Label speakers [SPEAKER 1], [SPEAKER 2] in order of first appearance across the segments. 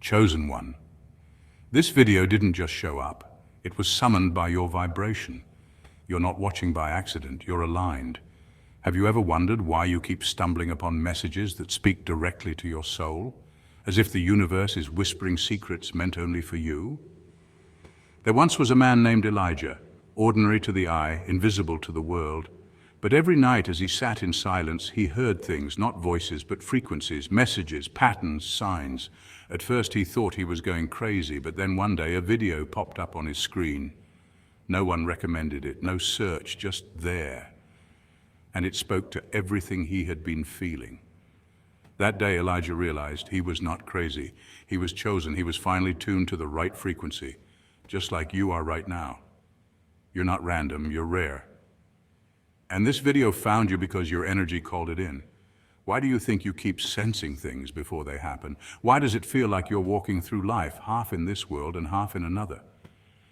[SPEAKER 1] Chosen one. This video didn't just show up. It was summoned by your vibration. You're not watching by accident, you're aligned. Have you ever wondered why you keep stumbling upon messages that speak directly to your soul, as if the universe is whispering secrets meant only for you? There once was a man named Elijah, ordinary to the eye, invisible to the world. But every night as he sat in silence, he heard things, not voices, but frequencies, messages, patterns, signs. At first he thought he was going crazy, but then one day a video popped up on his screen. No one recommended it, no search, just there. And it spoke to everything he had been feeling. That day Elijah realized he was not crazy. He was chosen. He was finally tuned to the right frequency, just like you are right now. You're not random, you're rare. And this video found you because your energy called it in. Why do you think you keep sensing things before they happen? Why does it feel like you're walking through life, half in this world and half in another?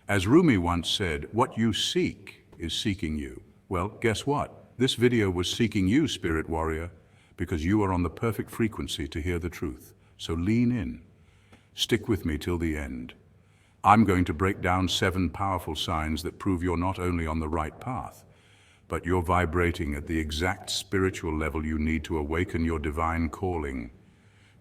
[SPEAKER 1] As Rumi once said, what you seek is seeking you. Well, guess what? This video was seeking you, spirit warrior, because you are on the perfect frequency to hear the truth. So lean in. Stick with me till the end. I'm going to break down 7 powerful signs that prove you're not only on the right path, but you're vibrating at the exact spiritual level you need to awaken your divine calling.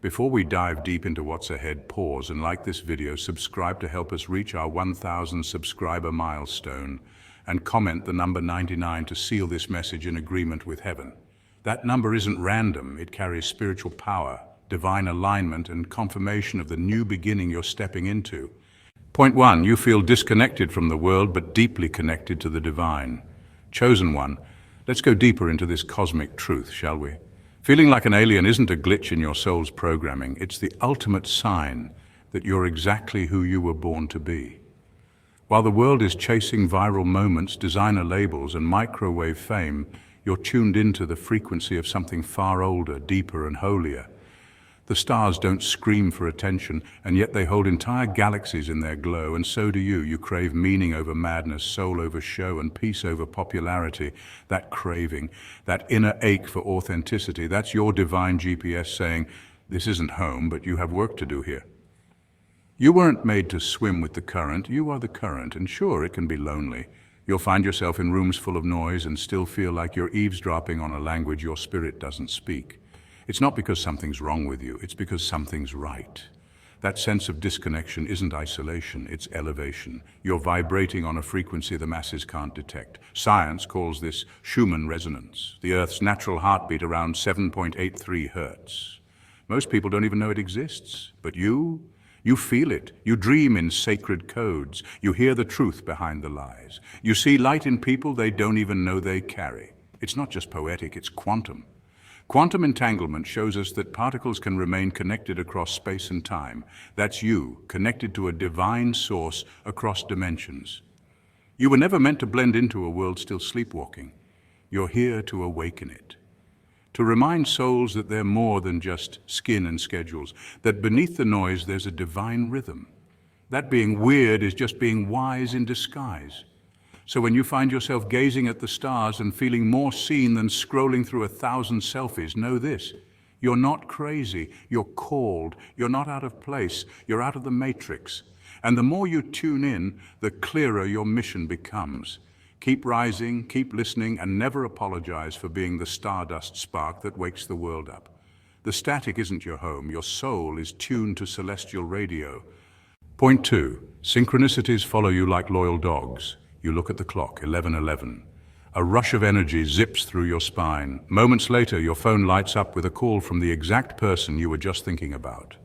[SPEAKER 1] Before we dive deep into what's ahead, pause and like this video, subscribe to help us reach our 1,000 subscriber milestone, and comment the number 99 to seal this message in agreement with heaven. That number isn't random, it carries spiritual power, divine alignment, and confirmation of the new beginning you're stepping into. Point 1, you feel disconnected from the world but deeply connected to the divine. Chosen one, let's go deeper into this cosmic truth, shall we? Feeling like an alien isn't a glitch in your soul's programming. It's the ultimate sign that you're exactly who you were born to be. While the world is chasing viral moments, designer labels, and microwave fame, you're tuned into the frequency of something far older, deeper, and holier. The stars don't scream for attention, and yet they hold entire galaxies in their glow, and so do you. You crave meaning over madness, soul over show, and peace over popularity. That craving, that inner ache for authenticity, that's your divine GPS saying, this isn't home, but you have work to do here. You weren't made to swim with the current, you are the current, and sure, it can be lonely. You'll find yourself in rooms full of noise and still feel like you're eavesdropping on a language your spirit doesn't speak. It's not because something's wrong with you, it's because something's right. That sense of disconnection isn't isolation, it's elevation. You're vibrating on a frequency the masses can't detect. Science calls this Schumann resonance, the Earth's natural heartbeat around 7.83 hertz. Most people don't even know it exists, but you feel it. You dream in sacred codes. You hear the truth behind the lies. You see light in people they don't even know they carry. It's not just poetic, it's quantum. Quantum entanglement shows us that particles can remain connected across space and time. That's you, connected to a divine source across dimensions. You were never meant to blend into a world still sleepwalking. You're here to awaken it. To remind souls that they're more than just skin and schedules, that beneath the noise there's a divine rhythm. That being weird is just being wise in disguise. So when you find yourself gazing at the stars and feeling more seen than scrolling through 1,000 selfies, know this: you're not crazy, you're called, you're not out of place, you're out of the matrix. And the more you tune in, the clearer your mission becomes. Keep rising, keep listening, and never apologize for being the stardust spark that wakes the world up. The static isn't your home, your soul is tuned to celestial radio. Point 2, synchronicities follow you like loyal dogs. You look at the clock, 11:11. A rush of energy zips through your spine. Moments later, your phone lights up with a call from the exact person you were just thinking about.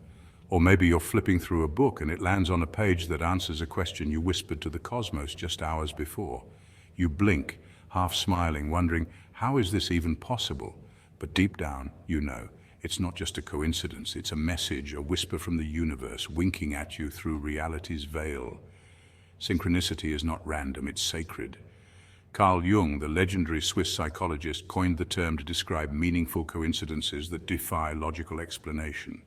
[SPEAKER 1] Or maybe you're flipping through a book and it lands on a page that answers a question you whispered to the cosmos just hours before. You blink, half smiling, wondering, how is this even possible? But deep down, you know, it's not just a coincidence, it's a message, a whisper from the universe, winking at you through reality's veil. Synchronicity is not random, it's sacred. Carl Jung, the legendary Swiss psychologist, coined the term to describe meaningful coincidences that defy logical explanation.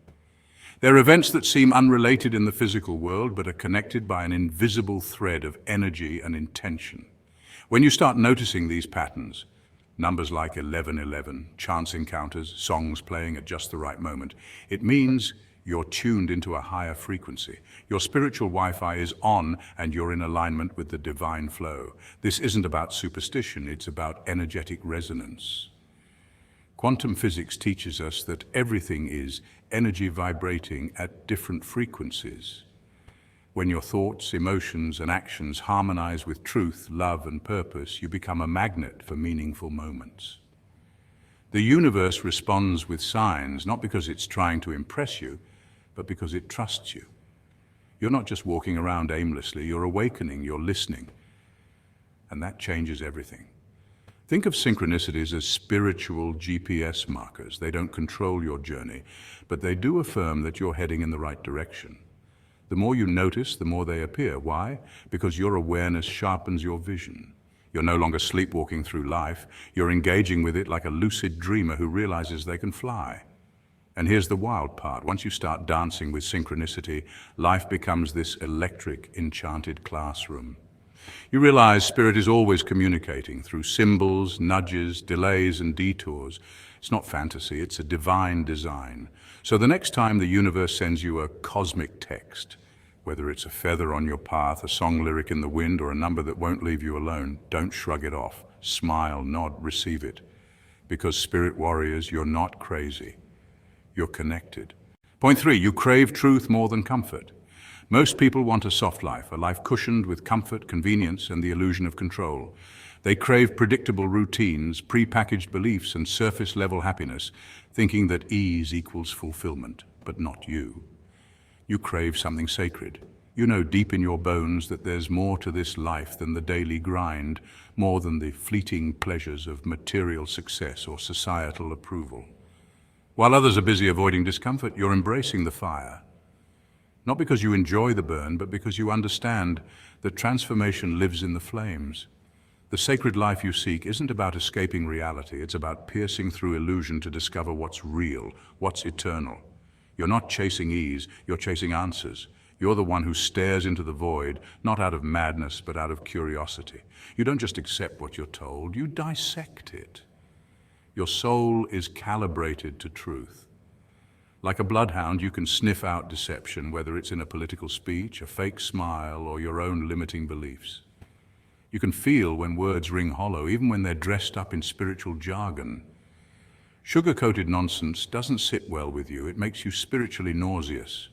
[SPEAKER 1] They're events that seem unrelated in the physical world, but are connected by an invisible thread of energy and intention. When you start noticing these patterns, numbers like 1111, chance encounters, songs playing at just the right moment, it means You're tuned into a higher frequency. Your spiritual Wi-Fi is on and you're in alignment with the divine flow. This isn't about superstition, it's about energetic resonance. Quantum physics teaches us that everything is energy vibrating at different frequencies. When your thoughts, emotions, and actions harmonize with truth, love, and purpose, you become a magnet for meaningful moments. The universe responds with signs, not because it's trying to impress you, but because it trusts you. You're not just walking around aimlessly, you're awakening, you're listening. And that changes everything. Think of synchronicities as spiritual GPS markers. They don't control your journey, but they do affirm that you're heading in the right direction. The more you notice, the more they appear. Why? Because your awareness sharpens your vision. You're no longer sleepwalking through life. You're engaging with it like a lucid dreamer who realizes they can fly. And here's the wild part. Once you start dancing with synchronicity, life becomes this electric, enchanted classroom. You realize spirit is always communicating through symbols, nudges, delays, and detours. It's not fantasy, it's a divine design. So the next time the universe sends you a cosmic text, whether it's a feather on your path, a song lyric in the wind, or a number that won't leave you alone, don't shrug it off. Smile, nod, receive it. Because spirit warriors, you're not crazy. You're connected. Point 3, you crave truth more than comfort. Most people want a soft life, a life cushioned with comfort, convenience, and the illusion of control. They crave predictable routines, pre-packaged beliefs, and surface-level happiness, thinking that ease equals fulfillment, but not you. You crave something sacred. You know deep in your bones that there's more to this life than the daily grind, more than the fleeting pleasures of material success or societal approval. While others are busy avoiding discomfort, you're embracing the fire. Not because you enjoy the burn, but because you understand that transformation lives in the flames. The sacred life you seek isn't about escaping reality, it's about piercing through illusion to discover what's real, what's eternal. You're not chasing ease, you're chasing answers. You're the one who stares into the void, not out of madness, but out of curiosity. You don't just accept what you're told, you dissect it. Your soul is calibrated to truth. Like a bloodhound, you can sniff out deception, whether it's in a political speech, a fake smile, or your own limiting beliefs. You can feel when words ring hollow, even when they're dressed up in spiritual jargon. Sugar-coated nonsense doesn't sit well with you. It makes you spiritually nauseous.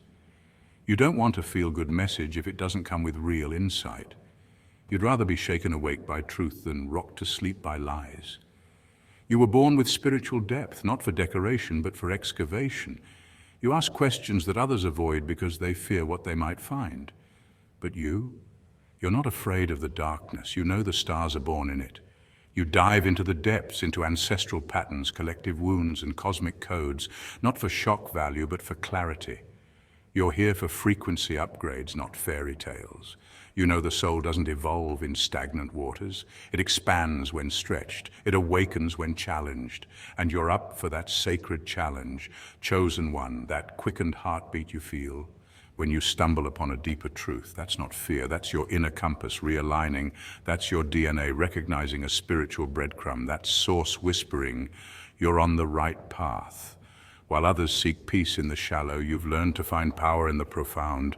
[SPEAKER 1] You don't want a feel-good message if it doesn't come with real insight. You'd rather be shaken awake by truth than rocked to sleep by lies. You were born with spiritual depth, not for decoration, but for excavation. You ask questions that others avoid because they fear what they might find. But you're not afraid of the darkness. You know the stars are born in it. You dive into the depths, into ancestral patterns, collective wounds, and cosmic codes, not for shock value, but for clarity. You're here for frequency upgrades, not fairy tales. You know the soul doesn't evolve in stagnant waters. It expands when stretched. It awakens when challenged. And you're up for that sacred challenge, chosen one, that quickened heartbeat you feel when you stumble upon a deeper truth. That's not fear. That's your inner compass realigning. That's your DNA recognizing a spiritual breadcrumb. That's source whispering, you're on the right path. While others seek peace in the shallow, you've learned to find power in the profound.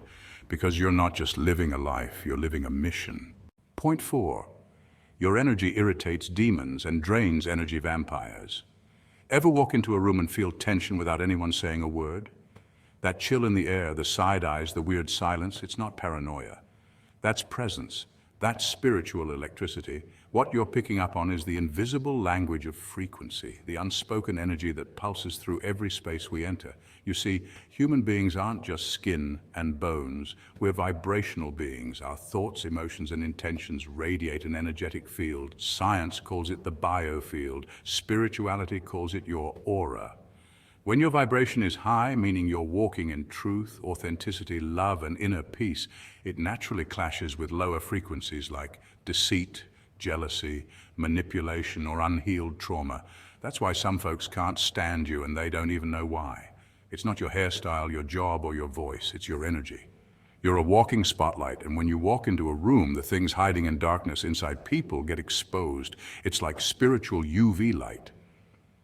[SPEAKER 1] Because you're not just living a life, you're living a mission. Point 4, your energy irritates demons and drains energy vampires. Ever walk into a room and feel tension without anyone saying a word? That chill in the air, the side eyes, the weird silence, it's not paranoia. That's presence. That's spiritual electricity. What you're picking up on is the invisible language of frequency, the unspoken energy that pulses through every space we enter. You see, human beings aren't just skin and bones. We're vibrational beings. Our thoughts, emotions, and intentions radiate an energetic field. Science calls it the biofield. Spirituality calls it your aura. When your vibration is high, meaning you're walking in truth, authenticity, love, and inner peace, it naturally clashes with lower frequencies like deceit, jealousy, manipulation, or unhealed trauma. That's why some folks can't stand you and they don't even know why. It's not your hairstyle, your job, or your voice, it's your energy. You're a walking spotlight, and when you walk into a room, the things hiding in darkness inside people get exposed. It's like spiritual UV light.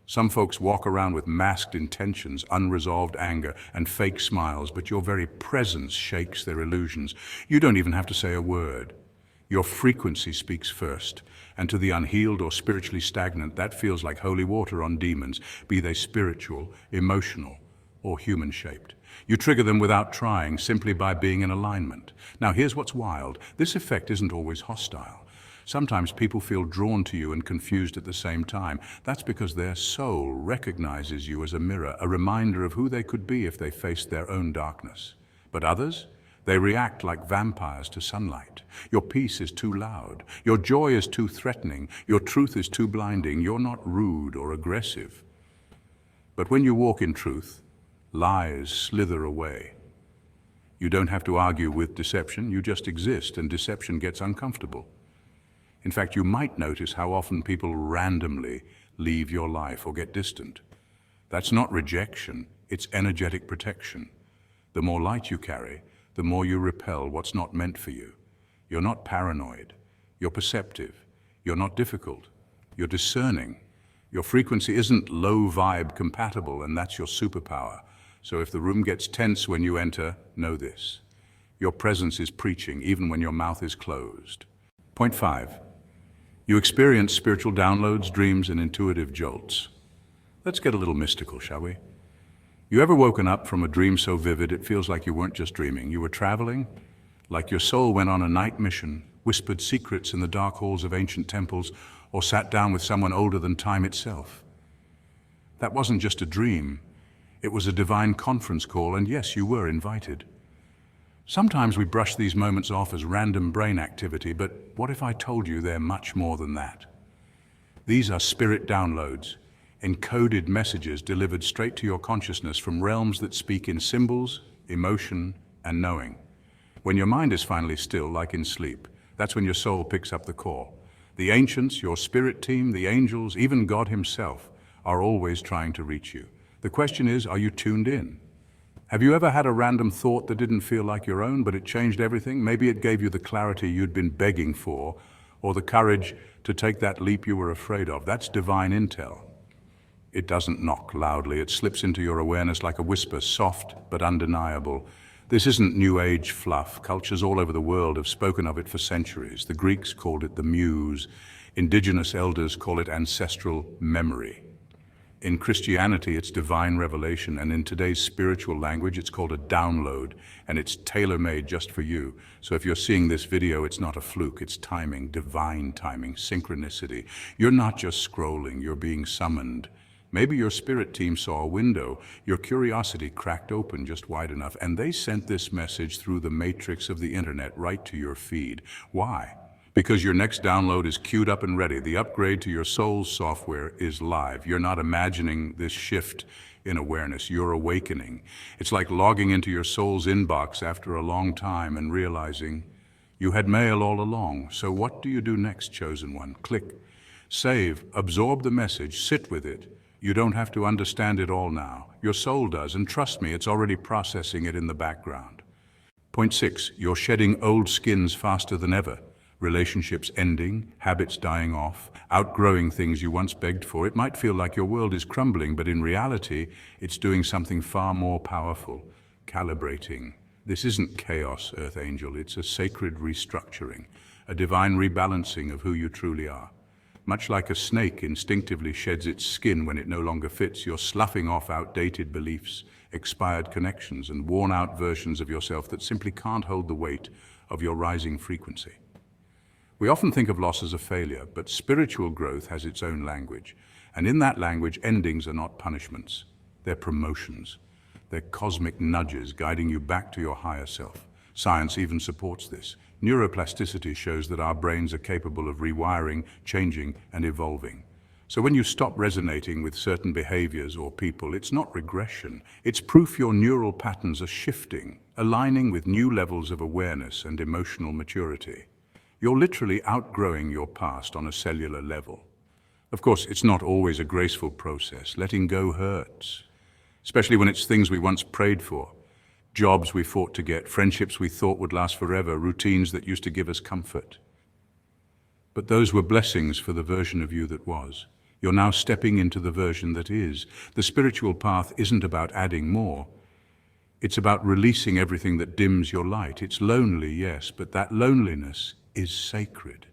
[SPEAKER 1] Some folks walk around with masked intentions, unresolved anger, and fake smiles, but your very presence shakes their illusions. You don't even have to say a word. Your frequency speaks first, and to the unhealed or spiritually stagnant, that feels like holy water on demons, be they spiritual, emotional, or human-shaped. You trigger them without trying, simply by being in alignment. Now here's what's wild. This effect isn't always hostile. Sometimes people feel drawn to you and confused at the same time. That's because their soul recognizes you as a mirror, a reminder of who they could be if they faced their own darkness. But others? They react like vampires to sunlight. Your peace is too loud. Your joy is too threatening. Your truth is too blinding. You're not rude or aggressive. But when you walk in truth, lies slither away. You don't have to argue with deception. You just exist, and deception gets uncomfortable. In fact, you might notice how often people randomly leave your life or get distant. That's not rejection, it's energetic protection. The more light you carry, the more you repel what's not meant for you. You're not paranoid, you're perceptive, you're not difficult, you're discerning. Your frequency isn't low vibe compatible, and that's your superpower. So if the room gets tense when you enter, know this. Your presence is preaching even when your mouth is closed. Point 5. You experience spiritual downloads, dreams, and intuitive jolts. Let's get a little mystical, shall we? You ever woken up from a dream so vivid it feels like you weren't just dreaming, you were traveling? Like your soul went on a night mission, whispered secrets in the dark halls of ancient temples, or sat down with someone older than time itself? That wasn't just a dream. It was a divine conference call, and yes, you were invited. Sometimes we brush these moments off as random brain activity, but what if I told you they're much more than that? These are spirit downloads, encoded messages delivered straight to your consciousness from realms that speak in symbols, emotion, and knowing. When your mind is finally still, like in sleep, that's when your soul picks up the call. The ancients, your spirit team, the angels, even God himself, are always trying to reach you. The question is, are you tuned in? Have you ever had a random thought that didn't feel like your own, but it changed everything? Maybe it gave you the clarity you'd been begging for, or the courage to take that leap you were afraid of. That's divine intel. It doesn't knock loudly. It slips into your awareness like a whisper, soft but undeniable. This isn't New Age fluff. Cultures all over the world have spoken of it for centuries. The Greeks called it the muse. Indigenous elders call it ancestral memory. In Christianity, it's divine revelation, and in today's spiritual language, it's called a download, and it's tailor-made just for you. So if you're seeing this video, it's not a fluke, it's timing, divine timing, synchronicity. You're not just scrolling, you're being summoned. Maybe your spirit team saw a window, your curiosity cracked open just wide enough, and they sent this message through the matrix of the internet right to your feed. Why? Because your next download is queued up and ready. The upgrade to your soul's software is live. You're not imagining this shift in awareness. You're awakening. It's like logging into your soul's inbox after a long time and realizing you had mail all along. So what do you do next, chosen one? Click. Save. Absorb the message. Sit with it. You don't have to understand it all now. Your soul does, and trust me, it's already processing it in the background. Point 6. You're shedding old skins faster than ever. Relationships ending, habits dying off, outgrowing things you once begged for. It might feel like your world is crumbling, but in reality, it's doing something far more powerful, calibrating. This isn't chaos, Earth Angel. It's a sacred restructuring, a divine rebalancing of who you truly are. Much like a snake instinctively sheds its skin when it no longer fits, you're sloughing off outdated beliefs, expired connections, and worn-out versions of yourself that simply can't hold the weight of your rising frequency. We often think of loss as a failure, but spiritual growth has its own language. And in that language, endings are not punishments. They're promotions. They're cosmic nudges guiding you back to your higher self. Science even supports this. Neuroplasticity shows that our brains are capable of rewiring, changing, and evolving. So when you stop resonating with certain behaviors or people, it's not regression. It's proof your neural patterns are shifting, aligning with new levels of awareness and emotional maturity. You're literally outgrowing your past on a cellular level. Of course, it's not always a graceful process. Letting go hurts, especially when it's things we once prayed for. Jobs we fought to get, friendships we thought would last forever, routines that used to give us comfort. But those were blessings for the version of you that was. You're now stepping into the version that is. The spiritual path isn't about adding more. It's about releasing everything that dims your light. It's lonely, yes, but that loneliness is sacred.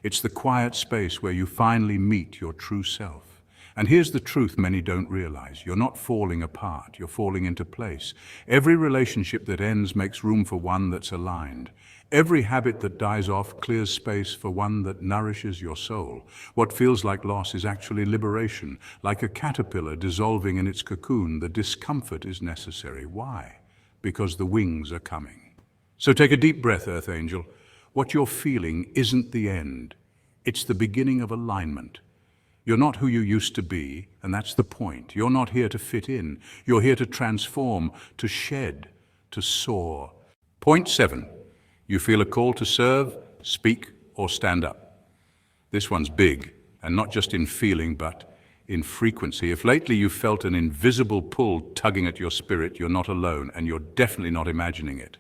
[SPEAKER 1] It's the quiet space where you finally meet your true self. And here's the truth many don't realize. You're not falling apart, you're falling into place. Every relationship that ends makes room for one that's aligned. Every habit that dies off clears space for one that nourishes your soul. What feels like loss is actually liberation. Like a caterpillar dissolving in its cocoon, the discomfort is necessary. Why? Because the wings are coming. So take a deep breath, Earth Angel. What you're feeling isn't the end. It's the beginning of alignment. You're not who you used to be, and that's the point. You're not here to fit in. You're here to transform, to shed, to soar. Point 7. You feel a call to serve, speak, or stand up. This one's big, and not just in feeling, but in frequency. If lately you've felt an invisible pull tugging at your spirit, you're not alone, and you're definitely not imagining it.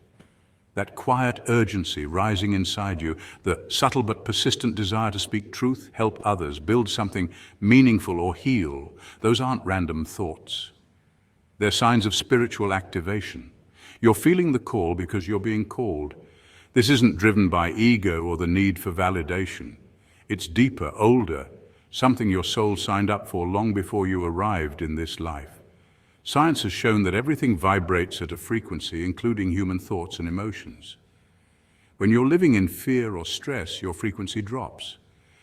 [SPEAKER 1] That quiet urgency rising inside you, the subtle but persistent desire to speak truth, help others, build something meaningful or heal, those aren't random thoughts. They're signs of spiritual activation. You're feeling the call because you're being called. This isn't driven by ego or the need for validation. It's deeper, older, something your soul signed up for long before you arrived in this life. Science has shown that everything vibrates at a frequency, including human thoughts and emotions. When you're living in fear or stress, your frequency drops.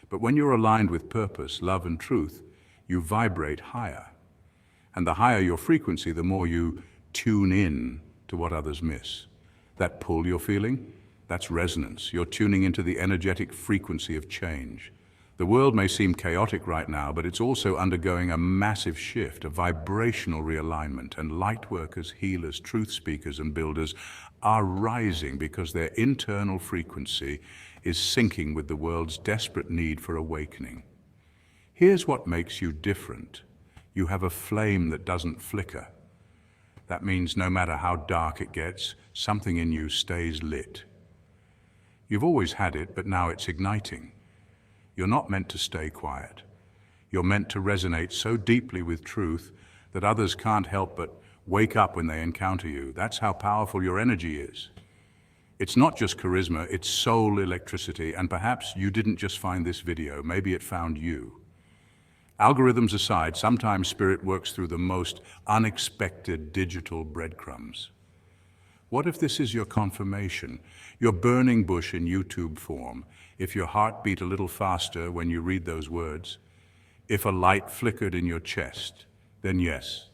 [SPEAKER 1] But when you're aligned with purpose, love, and truth, you vibrate higher. And the higher your frequency, the more you tune in to what others miss. That pull you're feeling? That's resonance. You're tuning into the energetic frequency of change. The world may seem chaotic right now, but it's also undergoing a massive shift, a vibrational realignment, and light workers, healers, truth speakers, and builders are rising because their internal frequency is syncing with the world's desperate need for awakening. Here's what makes you different. You have a flame that doesn't flicker. That means no matter how dark it gets, something in you stays lit. You've always had it, but now it's igniting. You're not meant to stay quiet. You're meant to resonate so deeply with truth that others can't help but wake up when they encounter you. That's how powerful your energy is. It's not just charisma, it's soul electricity, and perhaps you didn't just find this video, maybe it found you. Algorithms aside, sometimes spirit works through the most unexpected digital breadcrumbs. What if this is your confirmation, your burning bush in YouTube form? If your heart beat a little faster when you read those words, if a light flickered in your chest, then yes,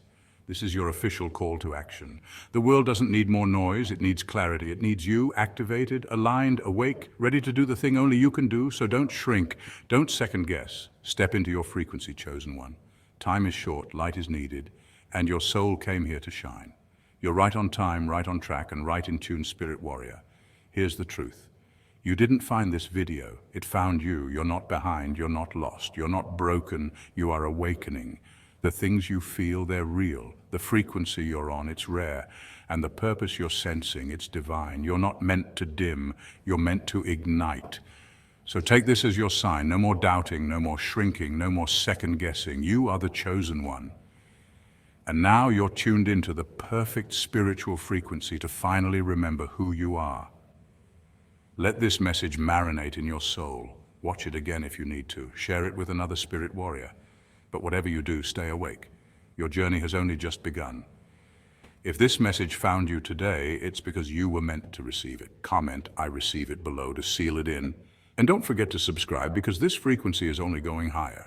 [SPEAKER 1] this is your official call to action. The world doesn't need more noise, it needs clarity. It needs you activated, aligned, awake, ready to do the thing only you can do, so don't shrink, don't second guess. Step into your frequency, chosen one. Time is short, light is needed, and your soul came here to shine. You're right on time, right on track, and right in tune, spirit warrior. Here's the truth. You didn't find this video, it found you. You're not behind, you're not lost, you're not broken, you are awakening. The things you feel, they're real. The frequency you're on, it's rare. And the purpose you're sensing, it's divine. You're not meant to dim, you're meant to ignite. So take this as your sign. No more doubting, no more shrinking, no more second guessing. You are the chosen one. And now you're tuned into the perfect spiritual frequency to finally remember who you are. Let this message marinate in your soul. Watch it again if you need to. Share it with another spirit warrior. But whatever you do, stay awake. Your journey has only just begun. If this message found you today, it's because you were meant to receive it. Comment, "I receive it" below to seal it in. And don't forget to subscribe because this frequency is only going higher.